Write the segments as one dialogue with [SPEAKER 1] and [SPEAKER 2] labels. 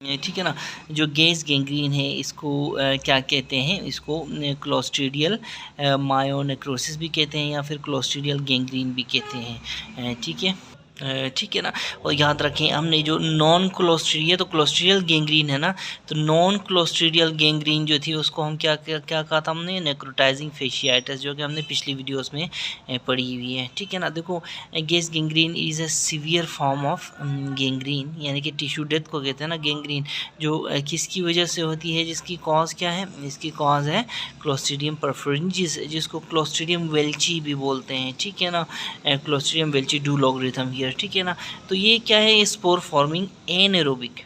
[SPEAKER 1] ठीक है ना। जो गैस गैंग्रीन है इसको क्या कहते हैं, इसको क्लोस्ट्रीडियल मायोनेक्रोसिस भी कहते हैं या फिर क्लोस्ट्रीडियल गैंग्रीन भी कहते हैं। ठीक है। ठीक है ना। और याद रखें हमने जो नॉन क्लोस्ट्रीडियल, तो क्लोस्ट्रीडियल गैंग्रीन है ना, तो नॉन क्लोस्ट्रीडियल गैंग्रीन जो थी उसको हम क्या क्या क्या कहा था हमने, नेक्रोटाइजिंग फेशियाइटिस, जो कि हमने पिछली वीडियोस में पढ़ी हुई है। ठीक है ना। देखो gas gangrene is a severe form of gangrene, यानी कि टिश्यू डेथ को कहते हैं ना गैंग्रीन, जो किसकी वजह से होती है, जिसकी कॉज क्या है, इसकी कॉज है क्लोस्ट्रीडियम परफरेंजिस, जिसको क्लोस्ट्रीडियम वेल्ची भी बोलते हैं। ठीक है ना। Clostridium welchii do logarithm here. ठीक है ना। तो ये क्या है, ये स्पोर फॉर्मिंग एनएरोबिक,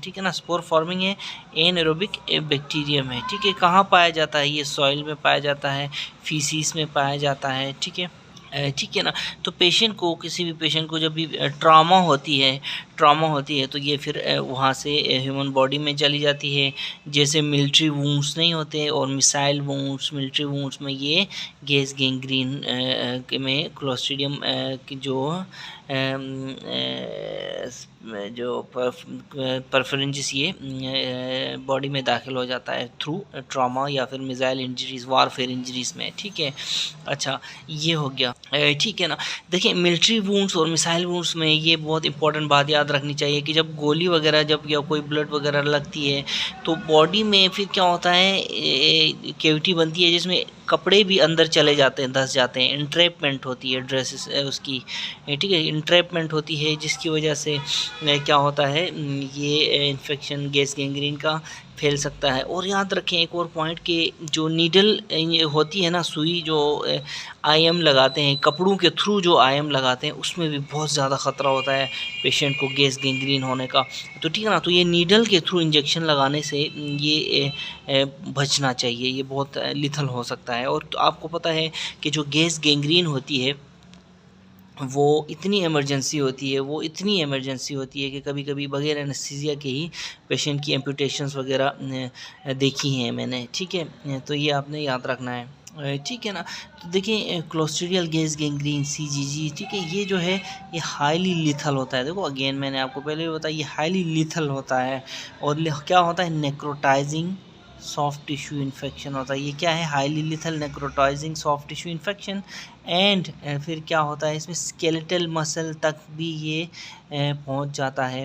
[SPEAKER 1] ठीक है ना, स्पोर फॉर्मिंग है एनएरोबिक बैक्टीरियम है। ठीक है। कहाँ पाया जाता है, ये सॉइल में पाया जाता है, फीसिस में पाया जाता है। ठीक है। ठीक है ना। तो पेशेंट को, किसी भी पेशेंट को जब भी ट्रॉमा होती है तो ये फिर वहाँ से ह्यूमन बॉडी में चली जाती है। जैसे मिलिट्री वूंड्स नहीं होते और मिसाइल वूंड्स, मिलिट्री वूंड्स में ये गैस गैंग्रीन में क्लोस्ट्रीडियम की जो परफरेंजिस ये बॉडी में दाखिल हो जाता है थ्रू ट्रॉमा या फिर मिसाइल इंजरीज, वारफेयर इंजरीज में। ठीक है। अच्छा, ये हो गया। ठीक है ना। देखिए मिलिट्री वूंड्स और मिसाइल वूंड्स में ये बहुत इंपॉर्टेंट बात याद रखनी चाहिए कि जब गोली वगैरह, जब या कोई ब्लड वगैरह लगती है तो बॉडी में फिर क्या होता है, कैविटी बनती है जिसमें कपड़े भी अंदर चले जाते हैं, धंस जाते हैं, इंट्रैपमेंट होती है ड्रेसेस उसकी। ठीक है, इंट्रैपमेंट होती है जिसकी वजह से क्या होता है, ये इन्फेक्शन गैस गैंग्रीन का फैल सकता है। और याद रखें एक और पॉइंट कि जो नीडल होती है ना, सुई जो आईएम लगाते हैं, कपड़ों के थ्रू जो आईएम लगाते हैं, उसमें भी बहुत ज़्यादा ख़तरा होता है पेशेंट को गैस गैंग्रीन होने का। तो ठीक है ना। तो ये नीडल के थ्रू इंजेक्शन लगाने से ये बचना चाहिए, ये बहुत लिथल हो सकता है। और तो आपको पता है कि जो गैस गैंग्रीन होती है वो इतनी इमरजेंसी होती है कि कभी कभी बगैर एनेस्थीसिया के ही पेशेंट की एम्पुटेशंस वगैरह देखी हैं मैंने। ठीक है। तो ये आपने याद रखना है। ठीक है ना। तो देखिए क्लोस्ट्रीडियल गैस गैंग्रीन सीजीजी, ठीक है, ये जो है ये हाईली लिथल होता है। देखो अगेन मैंने आपको पहले भी बताया, ये हाईली लिथल होता है। और क्या होता है, नेक्रोटाइजिंग सॉफ्ट टिश्यू इन्फेक्शन होता है। ये क्या है, highly lethal necrotizing soft tissue infection. And फिर क्या होता है, इसमें स्केलेटल मसल तक भी ये पहुंच जाता है,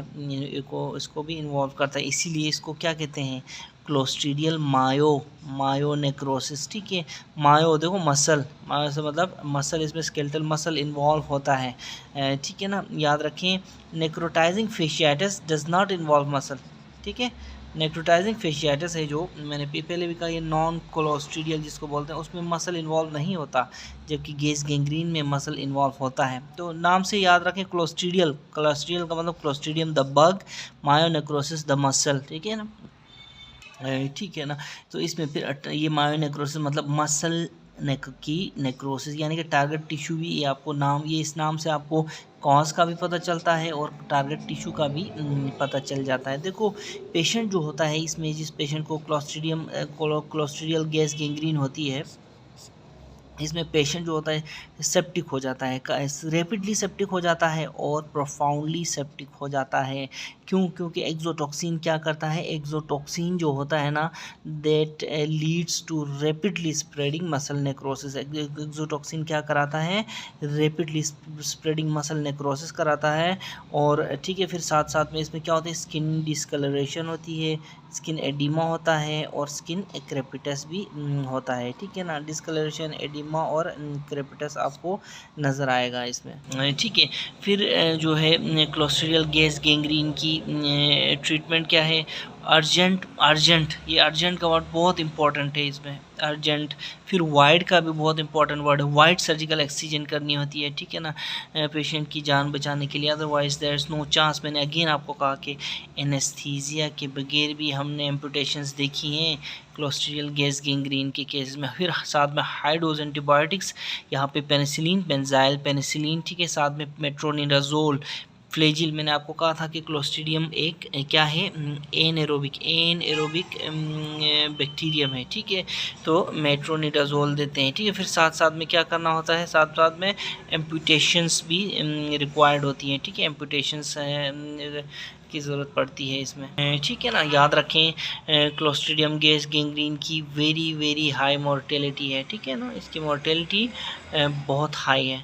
[SPEAKER 1] इसको भी इन्वॉल्व करता है। इसीलिए इसको क्या कहते हैं, क्लोस्ट्रीडियल मायोनेक्रोसिस। ठीक है। मायो देखो मसल, मायो से मतलब मसल, इसमें स्केलेटल मसल इन्वॉल्व होता है। ठीक है ना। याद रखें necrotizing fasciitis does not involve muscle. ठीक है। नेक्रोटाइजिंग फेशियाटिस है जो मैंने पहले भी कहा, ये नॉन क्लोस्ट्रीडियल जिसको बोलते हैं, उसमें मसल इन्वॉल्व नहीं होता, जबकि गैस गैंग्रीन में मसल इन्वॉल्व होता है। तो नाम से याद रखें क्लोस्ट्रीडियल का मतलब clostridium the bug, मायोनेक्रोसिस the muscle. ठीक है ना। ठीक है ना। तो इसमें फिर ये मायोनेक्रोसिस मतलब मसल की नेक्रोसिस, यानी कि टारगेट टिश्यू भी, ये आपको नाम, ये इस नाम से आपको कॉज का भी पता चलता है और टारगेट टिश्यू का भी पता चल जाता है। देखो पेशेंट जो होता है इसमें, जिस पेशेंट को क्लोस्ट्रीडियल गैस गैंग्रीन होती है, इसमें पेशेंट जो होता है सेप्टिक हो जाता है, रैपिडली सेप्टिक हो जाता है और प्रोफाउंडली सेप्टिक हो जाता है। क्यों? क्योंकि एक्सोटॉक्सिन क्या करता है, एक्सोटॉक्सिन जो होता है ना, that leads to rapidly spreading muscle necrosis. Exotoxin क्या कराता है, रैपिडली स्प्रेडिंग मसल नेक्रोसिस कराता है। और ठीक है, फिर साथ साथ में इसमें क्या होता है, स्किन डिस्कलरेशन होती है, स्किन एडिमा होता है और स्किन क्रेपिटस भी होता है। ठीक है ना। डिस्कलरेशन, एडिमा और क्रेपिटस आपको नज़र आएगा इसमें। ठीक है। फिर जो है क्लोस्ट्रीडियल गैस गैंग्रीन की ट्रीटमेंट क्या है, अर्जेंट, ये अर्जेंट का वर्ड बहुत इंपॉर्टेंट है इसमें, अर्जेंट। फिर वाइड का भी बहुत इंपॉर्टेंट वर्ड है, वाइड सर्जिकल एक्सीजन करनी होती है। ठीक है ना, पेशेंट की जान बचाने के लिए, otherwise there is no chance. मैंने अगेन आपको कहा कि एनेस्थीसिया के बगैर भी हमने एम्पुटेशंस देखी हैं क्लोस्ट्रीडियल गैस गैंग्रीन के केसेस में। फिर साथ में हाई डोज एंटीबायोटिक्स, यहाँ पे पेनिसिलिन, बेंजाइल पेनिसिलिन, ठीक है, साथ में मेट्रोनिडाजोल, फ्लेजिल मैंने आपको कहा था कि क्लोस्ट्रीडियम एक क्या है, एनएरोबिक बैक्टीरियम है, ठीक है। तो मेट्रोनिडाजोल देते हैं, ठीक है। फिर साथ साथ में क्या करना होता है, साथ साथ में एम्पुटेशंस भी रिक्वायर्ड होती हैं, ठीक है। एम्पुटेशंस की ज़रूरत पड़ती है इसमें, ठीक है ना। याद रखें क्लोस्ट्रीडियम गैस गैंग्रीन की वेरी वेरी हाई मोर्टेलिटी है, ठीक है ना। इसकी मोर्टेलिटी बहुत हाई है।